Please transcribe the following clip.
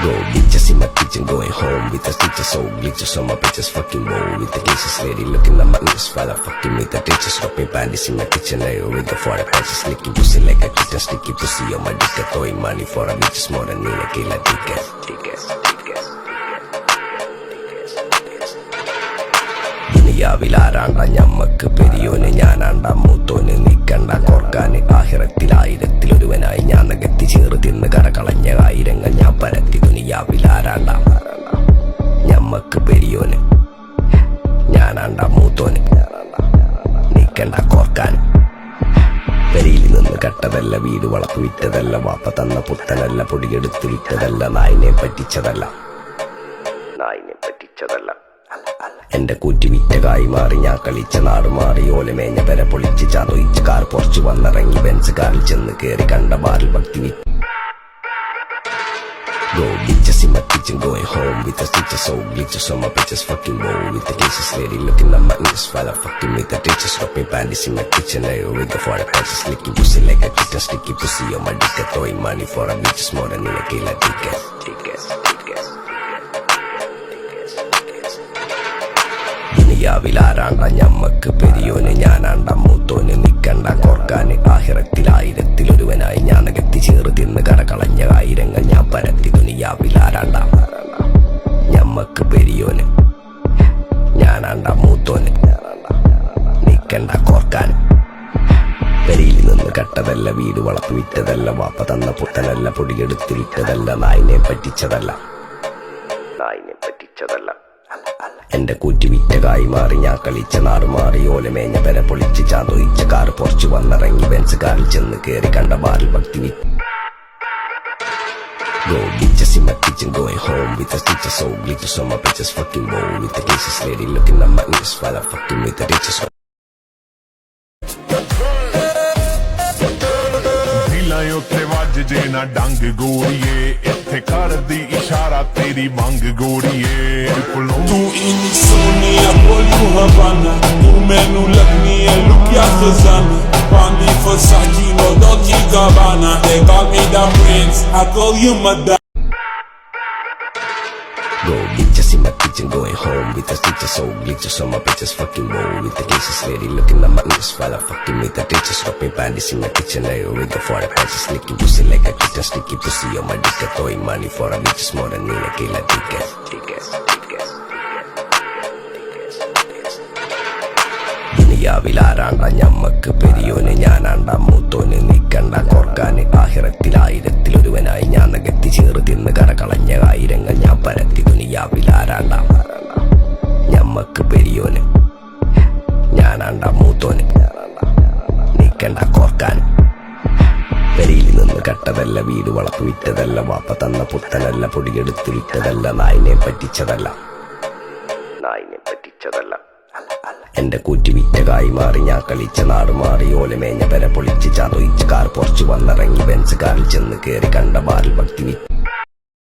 Go bitches in my kitchen, going home with the stitches, so glitches on my bitches, fucking roll with the cases, lady looking at my niggas, while I fucking with the ditches, dropping panties in my kitchen, I with the 40 patches, licking pussy like a kitten, sticky pussy on my dick, throwing money for a bitches more than me, like a ticket. ദുനിയാവിലാരാണ്ട ഞമ്മക്ക് പെരിയോന് ഞാനാണ്ട മൂത്തോന് നിക്കണ്ട കോർക്കാന് ആഹിറത്തിലായിരത്തിലൊരുവനായി ഞാൻ നകത്തി ചേറ് തിന്ന് കരകളഞ്ഞ ആയിരങ്ങൾ ഞാൻ പരത്തി ദുനിയാവിലാരാണ്ട ഞമ്മക്ക് പെരിയോന് ഞാനാണ്ട മൂത്തോന് നിക്കണ്ട കോർക്കാന് പെരിയിൽ നിന്ന് കട്ടതല്ല വീട് വളപ്പ് വിറ്റതല്ല വാപ്പ തന്ന പുത്തനല്ല പൊടിയെടുത്ത് വിറ്റതല്ല നായിനെ പറ്റിച്ചതല്ല എന്റെ കൂറ്റി വിറ്റ കായി മാറി ഞാൻ കളിച്ച നാട് മാറി ഓലമേഞ്ഞ പെര പൊളിച്ച് ചാതൊയിച്ച് കാർ പൊറച്ചു വന്നിറങ്ങി ബെൻസ് കാറിൽ ചെന്ന് കേറി കണ്ട ബാറിൽ ഭക്തി V Go bitches in my kitchen, going home with the stitches, so glitches on my bitches, fucking roll with the cases, lady looking at my niggas, while I fucking with the ditches, dropping panties in my kitchen, I with the 40 patches, licking pussy like a kitten, sticky pussy on my dick, throwing money for a bitches more than in a killer ticket. ദുനിയാവിലാരാണ്ട ഞമ്മക്ക് പെരിയോന് ഞാനാണ്ട മൂത്തോന് നിക്കണ്ട കോർക്കാന് ആഹിറത്തിലായിരത്തിലൊരുവനായി ഞാൻ നകത്തി ചേറ് തിന്ന് കരകളഞ്ഞ ആയിരങ്ങൾ ഞാൻ പരത്തി ദുനിയാവിലാരാണ്ട ഞമ്മക്ക് പെരിയോന് ഞാനാണ്ട മൂത്തോന് നിക്കണ്ട കോർക്കാന് പെരിയിൽ നിന്ന് കട്ടതല്ല വീട് വളപ്പ് വിറ്റതല്ല വാപ്പ തന്ന പുത്തനല്ല പൊടിയെടുത്ത് വിറ്റതല്ല നായിനെ പറ്റിച്ചതല്ല എന്റെ കൂറ്റി വിറ്റ കായി മാറി ഞാൻ കളിച്ച നാട് മാറി ഓലമേഞ്ഞ പെര പൊളിച്ച് ചാതൊയിച്ച കാർ പൊറച്ചു വന്നിറങ്ങി ബെൻസ് കാറിൽ ചെന്ന് കേറി കണ്ട ബാറിൽ ഭക്തി V Go bitches in my kitchen, going home with the stitches, so glitches on my bitches, fucking roll with the cases, lady looking at my niggas, while I fucking with the ditches. ਉੱਥੇ ਵੱਜ ਜੇ ਨਾ ਡੰਗ ਗੋਰੀਏ ਇੱਥੇ ਕਰਦੀ ਇਸ਼ਾਰਾ ਤੇਰੀ ਮੰਗ ਗੋਰੀਏ ਤੂੰ ਇੰਨੀ ਸੋਹਣੀ ਆ ਬੋਲੂ ਹਵਾਨਾ ਤੂੰ ਮੈਨੂੰ ਲੱਗਨੀ ਏ ਲੁਕਿਆ ਖਜ਼ਾਨਾ ਪਾਂਦੀ ਫਸਾਕੀ no Dolce Gabbana they call me the prince I call you Madonna. Go bitches in my kitchen, going home with the stitches, so glitches on my bitches, fucking roll with the cases, lady looking at my niggas, while I fucking with the ditches, dropping panties in my kitchen, I with the 40 patches, licking pussy like a kitten, sticky pussy on my dick, throwing money for a bitches more than me, like a ticket. ദുനിയാവിലാരാണ്ട ഞമ്മക്ക് പെരിയോന് ഞാനാണ്ട മൂത്തോന് നിക്കണ്ട കോർക്കാന് ആഹിറത്തിലായിരത്തിലൊരുവനായി ഞാൻ നകത്തി ചേറ് തിന്ന് കരകളഞ്ഞ ആയിരങ്ങൾ ഞാൻ പരത്തി ദുനിയാവിലാരാണ്ട ഞമ്മക്ക് പെരിയോന് ഞാനാണ്ട മൂത്തോന് നിക്കണ്ട കോർക്കാന് പെരിയിൽ നിന്ന് കട്ടതല്ല വീട് വളപ്പ് വിറ്റതല്ല വാപ്പ തന്ന പുത്തനല്ല പൊടിയെടുത്ത് വിറ്റതല്ല നായിനെ പറ്റിച്ചതല്ല എന്റെ കൂറ്റി വിറ്റ കായി മാറി ഞാൻ കളിച്ച നാട് മാറി ഓലമേഞ്ഞ പെര പൊളിച്ച് ചാതൊയിച്ച് കാർ പൊറച്ചു വന്നിറങ്ങി ബെൻസ് കാറിൽ ചെന്ന് കേറി കണ്ട ബാറിൽ ഭക്തി വി